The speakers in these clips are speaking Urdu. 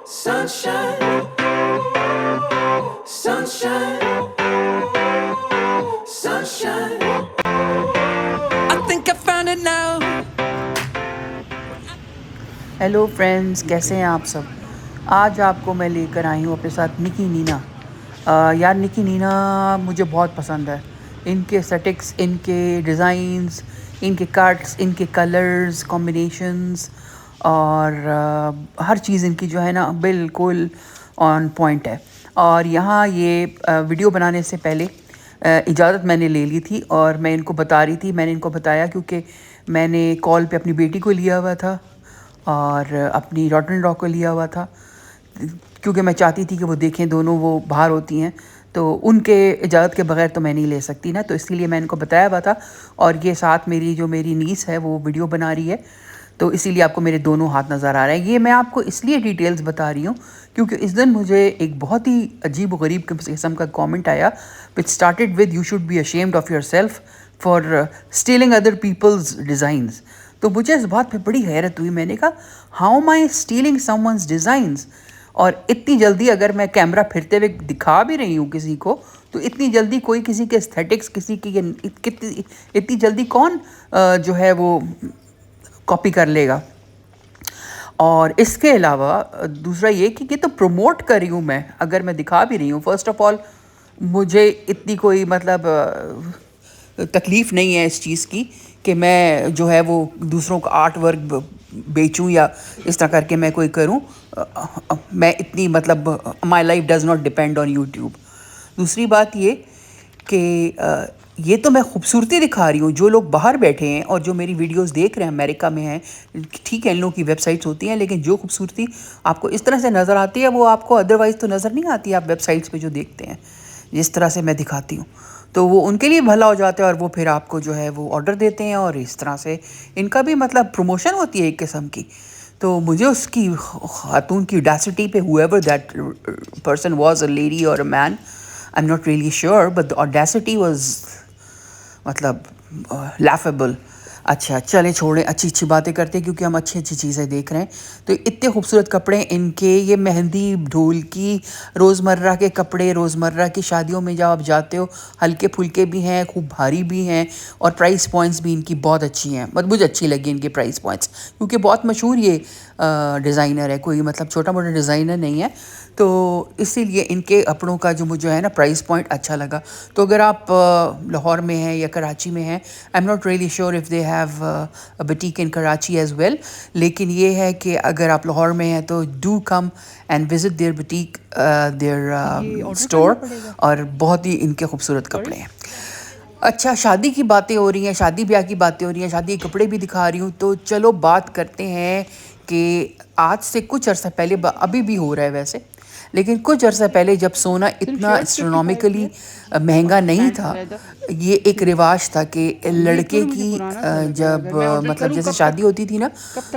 Sunshine, sunshine, sunshine. I think I found it now. Hello friends, کیسے ہیں آپ سب؟ آج آپ کو میں لے کر آئی ہوں اپنے ساتھ نکی نینا۔ یار نکی نینا مجھے بہت پسند ہے، ان کے اسٹیٹکس، ان کے ڈیزائنز، ان کے کٹس، ان کے کلرز کمبینیشنز، اور ہر چیز ان کی جو ہے نا بالکل آن پوائنٹ ہے۔ اور یہاں یہ ویڈیو بنانے سے پہلے اجازت میں نے لے لی تھی، اور میں ان کو بتا رہی تھی، میں نے ان کو بتایا کیونکہ میں نے کال پہ اپنی بیٹی کو لیا ہوا تھا اور اپنی ڈاٹر ان لا کو لیا ہوا تھا، کیونکہ میں چاہتی تھی کہ وہ دیکھیں، دونوں وہ باہر ہوتی ہیں تو ان کے اجازت کے بغیر تو میں نہیں لے سکتی نا، تو اس لیے میں ان کو بتایا ہوا تھا۔ اور یہ ساتھ میری نیس ہے، وہ ویڈیو بنا رہی ہے، تو اسی لیے آپ کو میرے دونوں ہاتھ نظر آ رہے ہیں۔ یہ میں آپ کو اس لیے ڈیٹیلز بتا رہی ہوں کیونکہ اس دن مجھے ایک بہت ہی عجیب و غریب قسم کا کامنٹ آیا which started with "You should be ashamed of yourself for stealing other people's designs". تو مجھے اس بات پہ بڑی حیرت ہوئی، میں نے کہا how am I stealing someone's designs؟ اور اتنی جلدی اگر میں کیمرہ پھرتے ہوئے دکھا بھی رہی ہوں کسی کو، تو اتنی جلدی کوئی کسی کے استھیٹکس، کسی کی اتنی جلدی کون جو ہے وہ کاپی کر لے گا؟ اور اس کے علاوہ دوسرا یہ کہ یہ تو پروموٹ کر رہی ہوں میں، اگر میں دکھا بھی رہی ہوں، فرسٹ آف آل مجھے اتنی کوئی مطلب تکلیف نہیں ہے اس چیز کی کہ میں جو ہے وہ دوسروں کا آرٹ ورک بیچوں یا اس طرح کر کے میں کوئی کروں۔ میں اتنی مطلب my life does not depend on YouTube. دوسری بات یہ کہ یہ تو میں خوبصورتی دکھا رہی ہوں، جو لوگ باہر بیٹھے ہیں اور جو میری ویڈیوز دیکھ رہے ہیں امریکہ میں ہیں، ٹھیک ہے ان لوگوں کی ویب سائٹس ہوتی ہیں، لیکن جو خوبصورتی آپ کو اس طرح سے نظر آتی ہے وہ آپ کو ادروائز تو نظر نہیں آتی، آپ ویب سائٹس پہ جو دیکھتے ہیں جس طرح سے میں دکھاتی ہوں، تو وہ ان کے لیے بھلا ہو جاتا ہے اور وہ پھر آپ کو جو ہے وہ آرڈر دیتے ہیں، اور اس طرح سے ان کا بھی مطلب پروموشن ہوتی ہے ایک قسم کی۔ تو مجھے اس کی خاتون کی ڈاسٹی پہ whoever that person was a lady or a man, I'm not really sure, but the audacity was مطلب laughable۔ اچھا چلیں چھوڑیں، اچھی اچھی باتیں کرتے ہیں کیونکہ ہم اچھی اچھی چیزیں دیکھ رہے ہیں۔ تو اتنے خوبصورت کپڑے ان کے، یہ مہندی، ڈھول کی، روزمرہ کے کپڑے، روزمرہ کی شادیوں میں جب آپ جاتے ہو، ہلکے پھلکے بھی ہیں، خوب بھاری بھی ہیں، اور پرائس پوائنٹس بھی ان کی بہت اچھی ہیں۔ مجھے اچھی لگی ان کی پرائس پوائنٹس کیونکہ بہت مشہور یہ ڈیزائنر ہے، کوئی مطلب چھوٹا موٹا ڈیزائنر نہیں ہے، تو اسی لیے ان کے کپڑوں کا جو مجھے ہے نا پرائس پوائنٹ اچھا لگا۔ تو اگر آپ لاہور میں ہیں یا کراچی میں ہیں، I am not really sure if they have a boutique in Karachi as well, لیکن یہ ہے کہ اگر آپ لاہور میں ہیں تو do come and visit their boutique, their store, اور بہت ہی ان کے خوبصورت کپڑے ہیں۔ اچھا شادی کی باتیں ہو رہی ہیں، شادی بیاہ کی باتیں ہو رہی ہیں، شادی کے کپڑے بھی دکھا رہی ہوں، تو چلو بات کرتے ہیں کہ آج سے کچھ عرصہ پہلے، ابھی بھی ہو رہا ہے ویسے، لیکن کچھ عرصہ پہلے جب سونا اتنا اسٹرونومیکلی مہنگا نہیں تھا، یہ ایک رواج تھا کہ لڑکے کی جب مطلب جیسے شادی ہوتی تھی نا،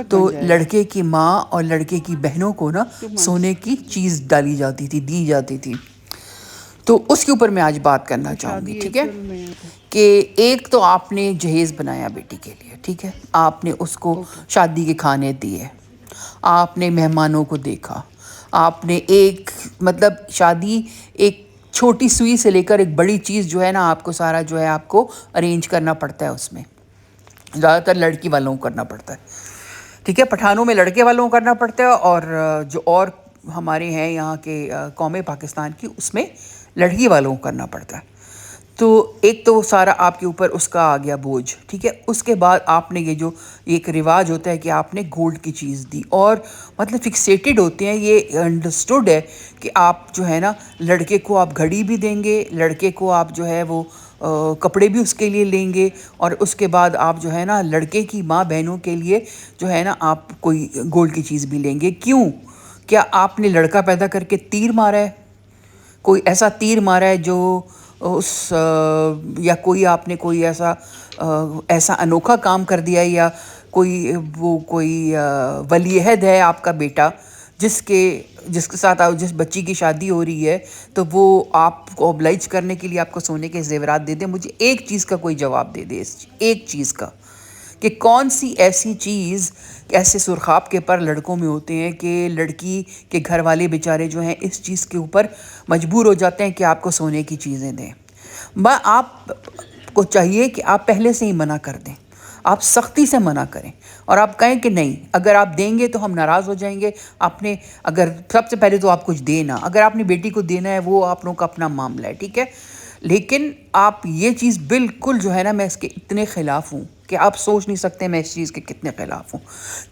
تو لڑکے کی ماں اور لڑکے کی بہنوں کو نا سونے کی چیز ڈالی جاتی تھی، دی جاتی تھی۔ تو اس کے اوپر میں آج بات کرنا چاہوں گی، ٹھیک ہے؟ کہ ایک تو آپ نے جہیز بنایا بیٹی کے لیے، ٹھیک ہے، آپ نے اس کو شادی کے کھانے دیے، آپ نے مہمانوں کو دیکھا، آپ نے ایک مطلب شادی ایک چھوٹی سوئی سے لے کر ایک بڑی چیز جو ہے نا آپ کو سارا جو ہے آپ کو ارینج کرنا پڑتا ہے، اس میں زیادہ تر لڑکی والوں کو کرنا پڑتا ہے، ٹھیک ہے، پٹھانوں میں لڑکے والوں کو کرنا پڑتا ہے، اور جو اور ہمارے ہیں یہاں کے قوم پاکستان کی، اس میں لڑکی والوں کو کرنا پڑتا ہے۔ تو ایک تو سارا آپ کے اوپر اس کا آ گیا بوجھ، ٹھیک ہے۔ اس کے بعد آپ نے یہ جو ایک رواج ہوتا ہے کہ آپ نے گولڈ کی چیز دی، اور مطلب فکسیٹڈ ہوتے ہیں، یہ انڈرسٹوڈ ہے کہ آپ جو ہے نا لڑکے کو آپ گھڑی بھی دیں گے، لڑکے کو آپ جو ہے وہ کپڑے بھی اس کے لیے لیں گے، اور اس کے بعد آپ جو ہے نا لڑکے کی ماں بہنوں کے لیے جو ہے نا آپ کوئی گولڈ کی چیز بھی لیں گے۔ کیوں؟ کیا آپ نے لڑکا پیدا کر کے تیر مارا ہے؟ کوئی ایسا تیر مارا ہے جو اس یا کوئی آپ نے کوئی ایسا انوکھا کام کر دیا ہے، یا کوئی ولی عہد ہے آپ کا بیٹا جس کے ساتھ جس بچی کی شادی ہو رہی ہے، تو وہ آپ کو اوبلائج کرنے کے لیے آپ کو سونے کے زیورات دے دیں؟ مجھے ایک چیز کا کوئی جواب دے دے، ایک چیز کا کہ کون سی ایسی چیز ایسے سرخاب کے پر لڑکوں میں ہوتے ہیں کہ لڑکی کے گھر والے بیچارے جو ہیں اس چیز کے اوپر مجبور ہو جاتے ہیں کہ آپ کو سونے کی چیزیں دیں. آپ کو چاہیے کہ آپ پہلے سے ہی منع کر دیں, آپ سختی سے منع کریں اور آپ کہیں کہ نہیں, اگر آپ دیں گے تو ہم ناراض ہو جائیں گے. آپ نے اگر سب سے پہلے تو آپ کچھ دینا, اگر آپ نے بیٹی کو دینا ہے وہ آپ لوگوں کا اپنا معاملہ ہے, ٹھیک ہے, لیکن آپ یہ چیز بالکل جو ہے نا, میں اس کے اتنے خلاف ہوں کہ آپ سوچ نہیں سکتے میں اس چیز کے کتنے خلاف ہوں.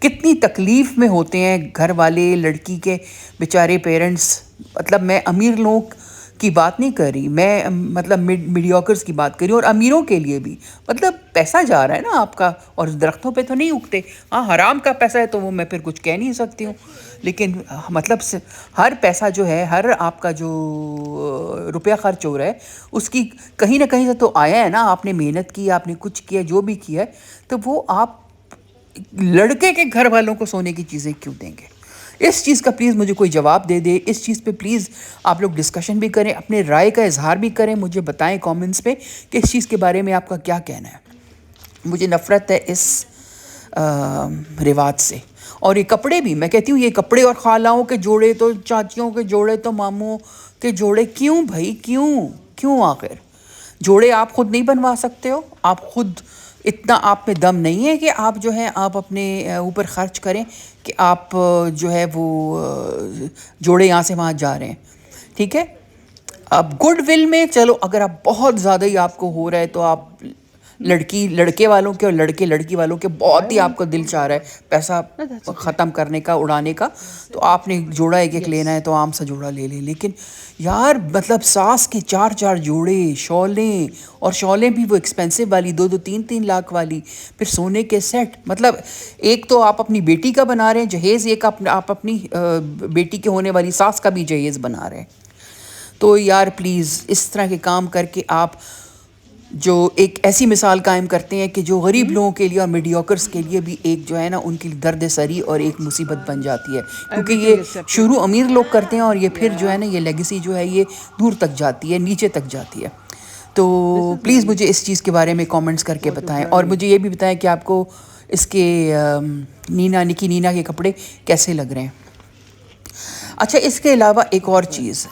کتنی تکلیف میں ہوتے ہیں گھر والے, لڑکی کے بیچارے پیرنٹس. مطلب میں امیر لوگ کی بات نہیں کر رہی, میں مطلب میڈیوکرز کی بات کر رہی ہوں, اور امیروں کے لیے بھی. مطلب پیسہ جا رہا ہے نا آپ کا, اور درختوں پہ تو نہیں اگتے. ہاں حرام کا پیسہ ہے تو وہ میں پھر کچھ کہہ نہیں سکتی ہوں, لیکن مطلب ہر پیسہ جو ہے, ہر آپ کا جو روپیہ خرچ ہو رہا ہے اس کی کہیں نہ کہیں سے تو آیا ہے نا. آپ نے محنت کی, آپ نے کچھ کیا, جو بھی کیا ہے, تو وہ آپ لڑکے کے گھر والوں کو سونے کی چیزیں کیوں دیں گے؟ اس چیز کا پلیز مجھے کوئی جواب دے دے. اس چیز پہ پلیز آپ لوگ ڈسکشن بھی کریں, اپنے رائے کا اظہار بھی کریں, مجھے بتائیں کامنٹس پہ کہ اس چیز کے بارے میں آپ کا کیا کہنا ہے. مجھے نفرت ہے اس رواج سے. اور یہ کپڑے بھی, میں کہتی ہوں یہ کپڑے اور خالاؤں کے جوڑے, تو چاچیوں کے جوڑے, تو ماموں کے جوڑے, کیوں بھائی, کیوں آخر جوڑے آپ خود نہیں بنوا سکتے ہو؟ آپ خود اتنا آپ میں دم نہیں ہے کہ آپ جو ہے آپ اپنے اوپر خرچ کریں کہ آپ جو ہے وہ جوڑے یہاں سے وہاں جا رہے ہیں, ٹھیک ہے. اب گڈ ول میں چلو, اگر آپ بہت زیادہ ہی آپ کو ہو رہا ہے تو آپ لڑکے والوں کے اور لڑکی والوں کے بہت ہی آپ کو دل چاہ رہا ہے پیسہ ختم کرنے کا, اڑانے کا, تو آپ نے جوڑا ایک لینا ہے تو عام سا جوڑا لے لیں. لیکن یار مطلب ساس کے 4 جوڑے, شولیں, اور شولیں بھی وہ ایکسپینسو والی 2-3 لاکھ والی, پھر سونے کے سیٹ. مطلب ایک تو آپ اپنی بیٹی کا بنا رہے ہیں جہیز, ایک آپ اپنی بیٹی کے ہونے والی ساس کا بھی جہیز بنا رہے ہیں. تو یار پلیز اس طرح کے کام کر کے آپ جو ایک ایسی مثال قائم کرتے ہیں کہ جو غریب لوگوں کے لیے اور میڈیوکرز کے لیے بھی ایک جو ہے نا ان کی درد سری اور ایک مصیبت بن جاتی ہے. کیونکہ یہ شروع امیر لوگ کرتے ہیں اور یہ پھر جو ہے نا یہ لیگیسی جو ہے یہ دور تک جاتی ہے, نیچے تک جاتی ہے. تو پلیز مجھے اس چیز کے بارے میں کامنٹس کر کے بتائیں, اور مجھے یہ بھی بتائیں کہ آپ کو اس کے نکی نینا کے کپڑے کیسے لگ رہے ہیں. اچھا, اس کے علاوہ ایک اور چیز,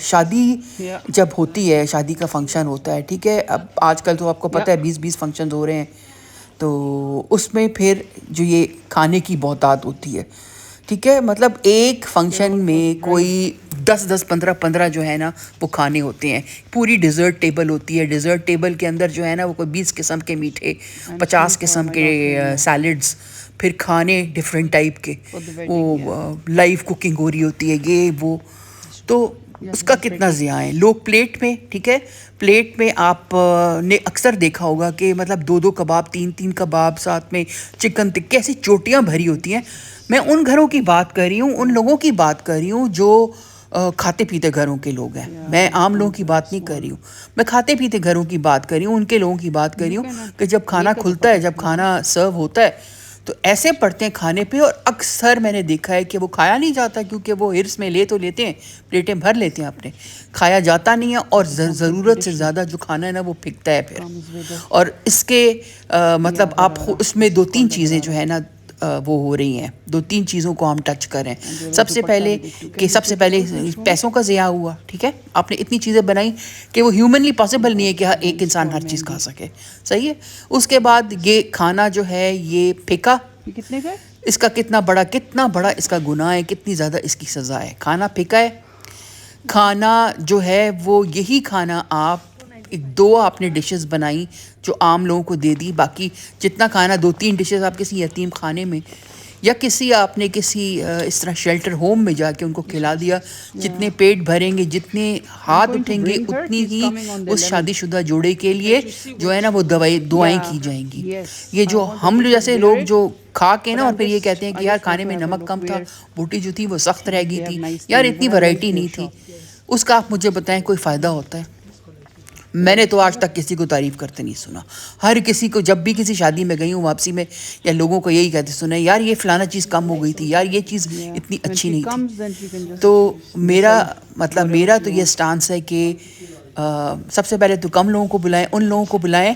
شادی جب ہوتی ہے, شادی کا فنکشن ہوتا ہے, ٹھیک ہے, اب آج کل تو آپ کو پتہ ہے 20 فنکشنز ہو رہے ہیں, تو اس میں پھر جو یہ کھانے کی بہتات ہوتی ہے, ٹھیک ہے, مطلب ایک فنکشن میں کوئی 10 15 جو ہے نا وہ کھانے ہوتے ہیں. پوری ڈیزرٹ ٹیبل ہوتی ہے, ڈیزرٹ ٹیبل کے اندر جو ہے نا وہ کوئی 20 قسم کے میٹھے, 50 قسم کے سیلڈز, پھر کھانے ڈفرینٹ ٹائپ کے, وہ لائیو کوکنگ ہو رہی ہوتی ہے, یہ وہ. تو اس کا کتنا ضیاع ہے. لوگ پلیٹ میں, ٹھیک ہے, پلیٹ میں آپ نے اکثر دیکھا ہوگا کہ مطلب 2 کباب, 3 کباب, ساتھ میں چکن ٹکے, ایسی چوٹیاں بھری ہوتی ہیں. میں ان گھروں کی بات کر رہی ہوں, ان لوگوں کی بات کر رہی ہوں جو کھاتے پیتے گھروں کے لوگ ہیں. میں عام لوگوں کی بات نہیں کر رہی ہوں, میں کھاتے پیتے گھروں کی بات کر رہی ہوں, ان کے لوگوں کی بات کر رہی ہوں کہ جب کھانا کھلتا ہے, جب کھانا سرو ہوتا ہے تو ایسے پڑتے ہیں کھانے پہ, اور اکثر میں نے دیکھا ہے کہ وہ کھایا نہیں جاتا, کیونکہ وہ ہرس میں لے تو لیتے ہیں, پلیٹیں بھر لیتے ہیں اپنے, کھایا جاتا نہیں ہے, اور ضرورت سے زیادہ جو کھانا ہے نا وہ پھینکتا ہے پھر. اور اس کے مطلب آپ اس میں 2-3 چیزیں جو ہے نا وہ ہو رہی ہیں, 2-3 چیزوں کو ہم ٹچ کریں. سب سے پہلے پیسوں کا ضیاع ہوا, ٹھیک ہے, آپ نے اتنی چیزیں بنائیں کہ وہ ہیومنلی پاسبل نہیں ہے کہ ایک انسان ہر چیز کھا سکے, صحیح ہے. اس کے بعد یہ کھانا جو ہے یہ پھینکا, اس کا کتنا بڑا اس کا گناہ ہے, کتنی زیادہ اس کی سزا ہے. کھانا پھینکا ہے, کھانا جو ہے وہ یہی کھانا آپ 2 آپ نے ڈشز بنائی جو عام لوگوں کو دے دی, باقی جتنا کھانا 2-3 ڈشز آپ کسی یتیم خانے میں یا آپ نے کسی اس طرح شیلٹر ہوم میں جا کے ان کو کھلا دیا. جتنے پیٹ بھریں گے, جتنے ہاتھ اٹھیں گے, اتنی ہی اس شادی شدہ جوڑے کے لیے جو ہے نا وہ دعائیں کی جائیں گی. یہ جو ہم جیسے لوگ جو کھا کے نا اور پھر یہ کہتے ہیں کہ یار کھانے میں نمک کم تھا, بوٹی جو تھی وہ سخت رہ گئی تھی, یار اتنی ورائٹی نہیں تھی, اس کا آپ مجھے بتائیں کوئی فائدہ ہوتا ہے؟ میں نے تو آج تک کسی کو تعریف کرتے نہیں سنا. ہر کسی کو جب بھی کسی شادی میں گئی ہوں واپسی میں, یا لوگوں کو یہی کہتے سنا یار یہ فلانا چیز کم ہو گئی تھی, یار یہ چیز اتنی اچھی نہیں تھی. تو میرا تو یہ سٹانس ہے کہ سب سے پہلے تو کم لوگوں کو بلائیں، ان لوگوں کو بلائیں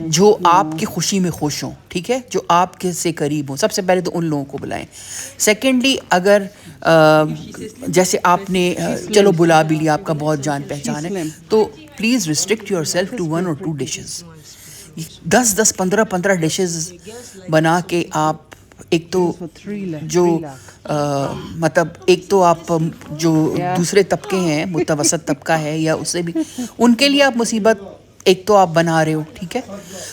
جو آپ کی خوشی میں خوش ہوں، ٹھیک ہے، جو آپ کے سے قریب ہوں. سب سے پہلے تو ان لوگوں کو بلائیں. سیکنڈلی اگر جیسے آپ نے چلو بلا بھی لیا، آپ کا بہت جان پہچان ہے، تو please restrict yourself to 1 or 2 dishes. 10 15 dishes بنا کے آپ ایک تو جو مطلب ایک تو آپ جو دوسرے طبقے ہیں، متوسط طبقہ ہے یا اس سے بھی، ان کے لیے آپ مصیبت ایک تو آپ بنا رہے ہو، ٹھیک ہے.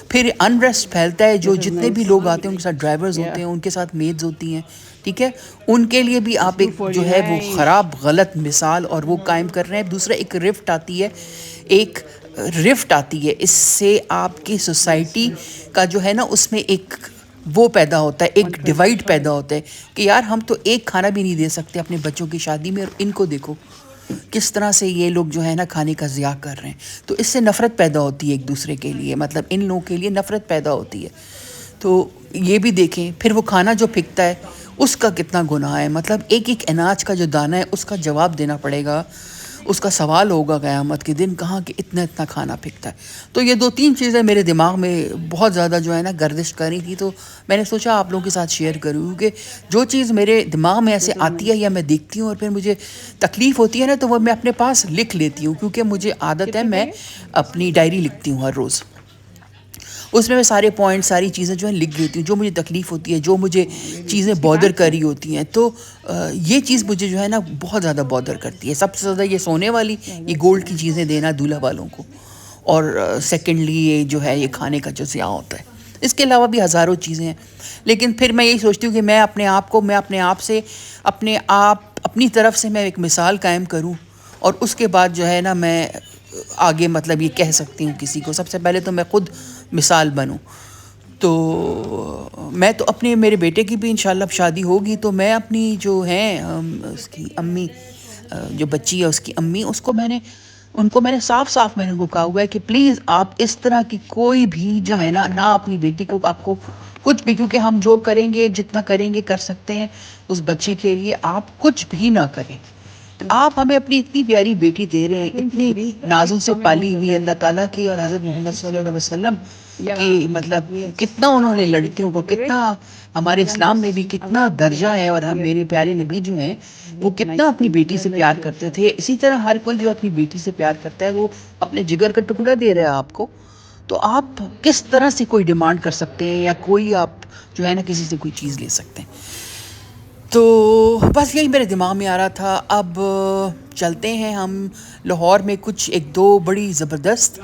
پھر انریسٹ پھیلتا ہے، جو جتنے بھی لوگ آتے ہیں ان کے ساتھ ڈرائیورز ہوتے ہیں، ان کے ساتھ میڈز ہوتی ہیں، ٹھیک ہے، ان کے لیے بھی آپ ایک جو ہے وہ خراب غلط مثال اور وہ قائم کر رہے ہیں. دوسرا ایک رفٹ آتی ہے، اس سے آپ کی سوسائٹی کا جو ہے نا اس میں ایک وہ پیدا ہوتا ہے، ایک ڈیوائڈ پیدا ہوتا ہے کہ یار ہم تو ایک کھانا بھی نہیں دے سکتے اپنے بچوں کی شادی میں، اور ان کو دیکھو کس طرح سے یہ لوگ جو ہے نا کھانے کا ضیاع کر رہے ہیں. تو اس سے نفرت پیدا ہوتی ہے ایک دوسرے کے لیے، مطلب ان لوگوں کے لیے نفرت پیدا ہوتی ہے. تو یہ بھی دیکھیں. پھر وہ کھانا جو پھینکتا ہے اس کا کتنا گناہ ہے، مطلب ایک ایک اناج کا جو دانہ ہے اس کا جواب دینا پڑے گا، اس کا سوال ہوگا قیامت کے دن، کہاں کہ اتنا کھانا پھینکتا ہے. تو یہ 2-3 چیزیں میرے دماغ میں بہت زیادہ جو ہے نا گردش کر رہی تھی، تو میں نے سوچا آپ لوگوں کے ساتھ شیئر کروں کہ جو چیز میرے دماغ میں ایسے آتی ہے یا میں دیکھتی ہوں اور پھر مجھے تکلیف ہوتی ہے نا، تو وہ میں اپنے پاس لکھ لیتی ہوں، کیونکہ مجھے عادت ہے، میں اپنی ڈائری لکھتی ہوں ہر روز. اس میں سارے پوائنٹ، ساری چیزیں جو ہیں لکھ لیتی ہوں، جو مجھے تکلیف ہوتی ہے، جو مجھے چیزیں بودر کر رہی ہوتی ہیں. تو یہ چیز مجھے جو ہے نا بہت زیادہ بودر کرتی ہے. سب سے زیادہ یہ سونے والی، یہ گولڈ کی چیزیں دینا دولہا والوں کو، اور سیکنڈلی یہ جو ہے یہ کھانے کا جو ضیاع ہوتا ہے. اس کے علاوہ بھی ہزاروں چیزیں ہیں، لیکن پھر میں یہی سوچتی ہوں کہ میں اپنے آپ سے اپنی طرف سے میں ایک مثال قائم کروں، اور اس کے بعد جو ہے نا میں آگے مطلب یہ کہہ سکتی ہوں کسی کو. سب سے پہلے تو میں خود مثال بنوں. تو میں تو میرے بیٹے کی بھی انشاءاللہ اب شادی ہوگی، تو میں اپنی جو ہیں اس کی امی، جو بچی ہے اس کی امی، ان کو میں نے صاف میں نے کہا ہوا ہے کہ پلیز آپ اس طرح کی کوئی بھی جو ہے نا اپنی بیٹی کو، آپ کو کچھ بھی، کیونکہ ہم جو کریں گے جتنا کریں گے کر سکتے ہیں اس بچی کے لیے، آپ کچھ بھی نہ کریں. آپ ہمیں اپنی اتنی پیاری بیٹی دے رہے ہیں، اتنی نازوں سے پالی ہوئی اللہ تعالیٰ کی، اور حضرت محمد صلی اللہ علیہ وسلم کی، مطلب کتنا انہوں نے لڑکیوں کو، کتنا ہمارے اسلام میں بھی کتنا درجہ ہے، اور ہم میرے پیارے نبی جو ہیں وہ کتنا اپنی بیٹی سے پیار کرتے تھے. اسی طرح ہر کوئی جو اپنی بیٹی سے پیار کرتا ہے وہ اپنے جگر کا ٹکڑا دے رہا ہے آپ کو. تو آپ کس طرح سے کوئی ڈیمانڈ کر سکتے ہیں، یا کوئی آپ جو ہے نا کسی سے کوئی چیز لے سکتے ہیں. تو بس یہی میرے دماغ میں آ رہا تھا. اب چلتے ہیں ہم لاہور میں، کچھ 1-2 بڑی زبردست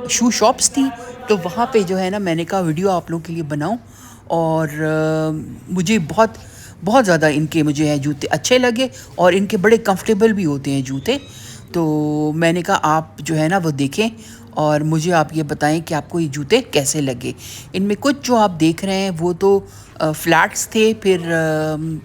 شو شاپس تھی، تو وہاں پہ جو ہے نا میں نے کہا ویڈیو آپ لوگوں کے لیے بناؤں. اور مجھے بہت زیادہ ان کے مجھے ہے جوتے اچھے لگے، اور ان کے بڑے کمفرٹیبل بھی ہوتے ہیں جوتے. تو میں نے کہا آپ جو ہے نا وہ دیکھیں اور مجھے آپ یہ بتائیں کہ آپ کو یہ جوتے کیسے لگے. ان میں کچھ جو آپ دیکھ رہے ہیں وہ تو فلیٹس تھے، پھر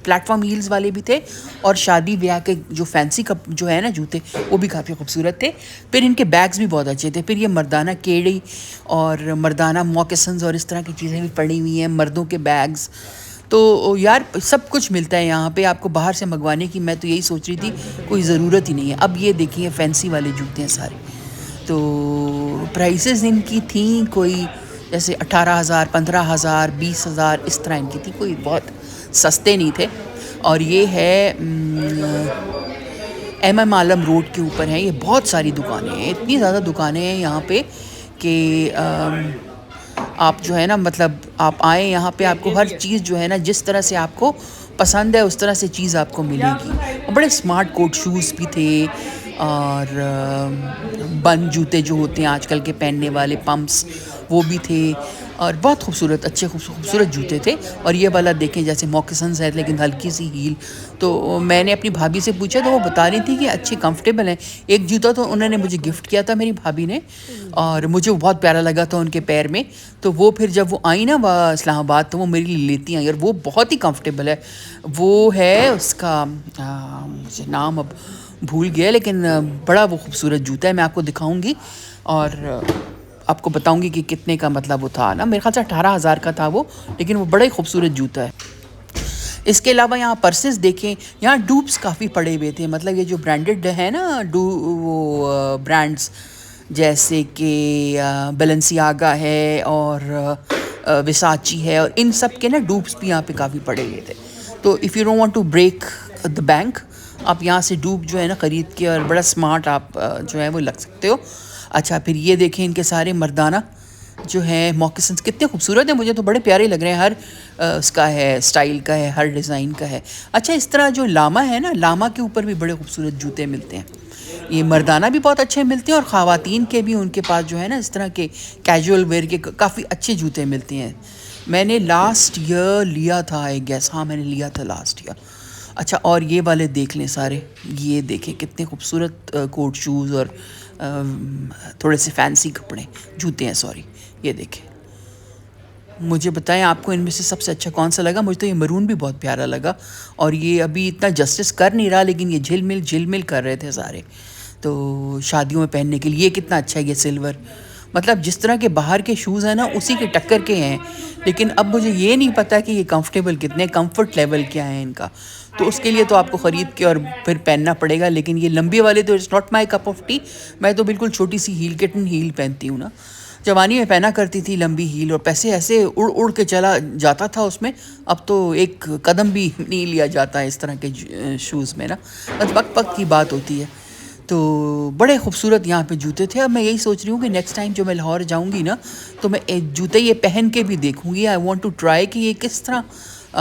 پلیٹ فارم ہیلز والے بھی تھے، اور شادی بیاہ کے جو فینسی کپ جو ہے نا جوتے وہ بھی کافی خوبصورت تھے. پھر ان کے بیگز بھی بہت اچھے تھے. پھر یہ مردانہ کیڑی اور مردانہ موکسنز اور اس طرح کی چیزیں بھی پڑی ہوئی ہیں، مردوں کے بیگز. تو یار سب کچھ ملتا ہے یہاں پہ، آپ کو باہر سے منگوانے کی میں تو یہی سوچ رہی تھی کوئی ضرورت ہی نہیں ہے. اب یہ دیکھیے فینسی والے جوتے ہیں سارے. تو پرائسز ان کی تھیں کوئی جیسے 18,000 15,000 20,000 اس طرح ان کی تھی، کوئی بہت سستے نہیں تھے. اور یہ ہے ایم عالم روڈ کے اوپر ہے. یہ بہت ساری دکانیں ہیں، اتنی زیادہ دکانیں ہیں یہاں پہ کہ آپ جو ہے نا مطلب آپ آئیں یہاں پہ، آپ کو ہر چیز جو ہے نا جس طرح سے آپ کو پسند ہے اس طرح سے چیز آپ کو ملے گی. بڑے اسمارٹ کوٹ شوز بھی تھے، اور بند جوتے جو ہوتے ہیں آج کل کے پہننے والے پمپس وہ بھی تھے، اور بہت خوبصورت اچھے خوبصورت جوتے تھے. اور یہ والا دیکھیں جیسے موکسنز ہے لیکن ہلکی سی ہیل. تو میں نے اپنی بھابھی سے پوچھا تو وہ بتا رہی تھی کہ اچھے کمفرٹیبل ہیں. ایک جوتا تو انہوں نے مجھے گفٹ کیا تھا میری بھابھی نے، اور مجھے وہ بہت پیارا لگا تھا ان کے پیر میں. تو وہ پھر جب وہ آئی نا اسلام آباد تو وہ میرے لیے لیتی آئیں، اور وہ بہت ہی کمفرٹیبل ہے. وہ ہے اس کا مجھے نام اب بھول گیا، لیکن بڑا وہ خوبصورت جوتا ہے. میں آپ کو دکھاؤں گی اور آپ کو بتاؤں گی کہ کتنے کا مطلب وہ تھا نا. میرے خیال سے 18,000 کا تھا وہ، لیکن وہ بڑا ہی خوبصورت جوتا ہے. اس کے علاوہ یہاں پرسز دیکھیں, یہاں ڈوپس کافی پڑے ہوئے تھے. مطلب یہ جو برانڈڈ ہے نا وہ برانڈس جیسے کہ بیلنسیاگا ہے اور وساچی ہے, اور ان سب کے نا ڈوپس بھی یہاں پہ کافی پڑے ہوئے تھے. تو if you don't want to break the bank, آپ یہاں سے ڈوپ جو ہے نا خرید کے, اور بڑا اسمارٹ آپ جو ہے وہ لگ سکتے ہو. اچھا پھر یہ دیکھیں ان کے سارے مردانہ جو ہیں موکسنس کتنے خوبصورت ہیں, مجھے تو بڑے پیارے لگ رہے ہیں. ہر اس کا ہے اسٹائل کا ہے, ہر ڈیزائن کا ہے. اچھا اس طرح جو لاما ہے نا, لاما کے اوپر بھی بڑے خوبصورت جوتے ملتے ہیں. یہ مردانہ بھی بہت اچھے ملتے ہیں, اور خواتین کے بھی ان کے پاس جو ہے نا اس طرح کے کیجول ویئر کے کافی اچھے جوتے ملتے ہیں. میں نے لاسٹ ایئر لیا تھا آئی گیس, ہاں میں نے لیا تھا لاسٹ ایئر. اچھا اور یہ والے دیکھ لیں سارے, یہ دیکھیں کتنے خوبصورت کوٹ شوز اور تھوڑے سے فینسی کپڑے جوتے ہیں, سوری یہ دیکھیں. مجھے بتائیں آپ کو ان میں سے سب سے اچھا کون سا لگا؟ مجھے تو یہ مرون بھی بہت پیارا لگا, اور یہ ابھی اتنا جسٹس کر نہیں رہا, لیکن یہ جھل مل کر رہے تھے سارے, تو شادیوں میں پہننے کے لیے. یہ کتنا اچھا ہے یہ سلور, مطلب جس طرح کے باہر کے شوز ہیں نا اسی کے ٹکر کے ہیں. لیکن اب مجھے یہ نہیں پتا کہ یہ کمفرٹیبل کتنے, کمفرٹ لیول کیا ہے ان کا, تو اس کے لیے تو آپ کو خرید کے اور پھر پہننا پڑے گا. لیکن یہ لمبے والے تو it's not my cup of tea. میں تو بالکل چھوٹی سی ہیل, کٹن ہیل پہنتی ہوں نا. جوانی میں پہنا کرتی تھی لمبی ہیل, اور پیسے ایسے اڑ کے چلا جاتا تھا اس میں. اب تو ایک قدم بھی نہیں لیا جاتا ہے اس طرح کے شوز میں نا, بس وقت کی بات ہوتی ہے. تو بڑے خوبصورت یہاں پہ جوتے تھے. اب میں یہی سوچ رہی ہوں کہ نیکسٹ ٹائم جو میں لاہور جاؤں گی نا, تو میں جوتے یہ پہن کے بھی دیکھوں گی. آئی وانٹ ٹو ٹرائی کہ یہ کس طرح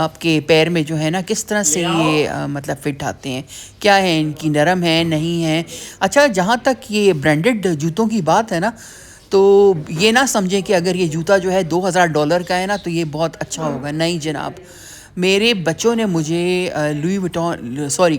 آپ کے پیر میں جو ہے نا کس طرح سے یہ مطلب فٹ آتے ہیں, کیا ہے ان کی, نرم ہے نہیں ہے. اچھا جہاں تک یہ برانڈڈ جوتوں کی بات ہے نا, تو یہ نہ سمجھیں کہ اگر یہ جوتا جو ہے $2,000 کا ہے نا تو یہ بہت اچھا ہوگا. نہیں جناب, میرے بچوں نے مجھے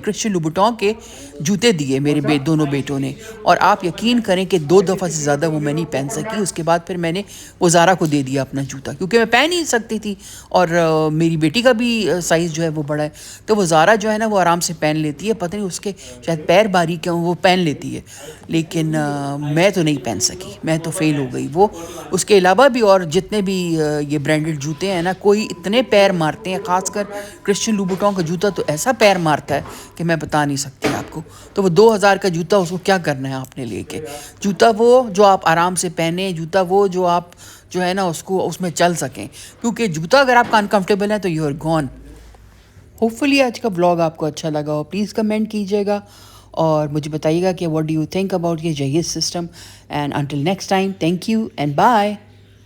کرسچن لوبوٹان کے جوتے دیے, میرے دونوں بیٹوں نے, اور آپ یقین کریں کہ 2 دفعہ سے زیادہ وہ میں نہیں پہن سکی. اس کے بعد پھر میں نے وہ زارا کو دے دیا اپنا جوتا, کیونکہ میں پہن نہیں سکتی تھی, اور میری بیٹی کا بھی سائز جو ہے وہ بڑا ہے, تو وہ زارا جو ہے نا وہ آرام سے پہن لیتی ہے. پتہ نہیں اس کے شاید پیر باریک ہیں, وہ پہن لیتی ہے, لیکن میں تو نہیں پہن سکی, میں تو فیل ہو گئی. وہ اس کے علاوہ بھی اور جتنے بھی یہ برانڈڈ جوتے ہیں نا, کوئی اتنے پیر مارتے ہیں, خاص کر کرسچن لوبوٹان کا جوتا تو ایسا پیر مارتا ہے کہ میں بتا نہیں سکتی آپ کو. تو وہ 2,000 کا جوتا, اس کو کیا کرنا ہے آپ نے لے کے؟ جوتا وہ جو آپ آرام سے پہنیں, جوتا وہ جو آپ جو ہے نا اس میں چل سکیں, کیونکہ جوتا اگر آپ کا انکمفرٹیبل ہے تو یو آر گون. ہوپ فلی آج کا ولاگ آپ کو اچھا لگا ہو. پلیز کمنٹ کیجیے گا اور مجھے بتائیے گا کہ what do you think about یہ جہیز system. And until next time, thank you and bye.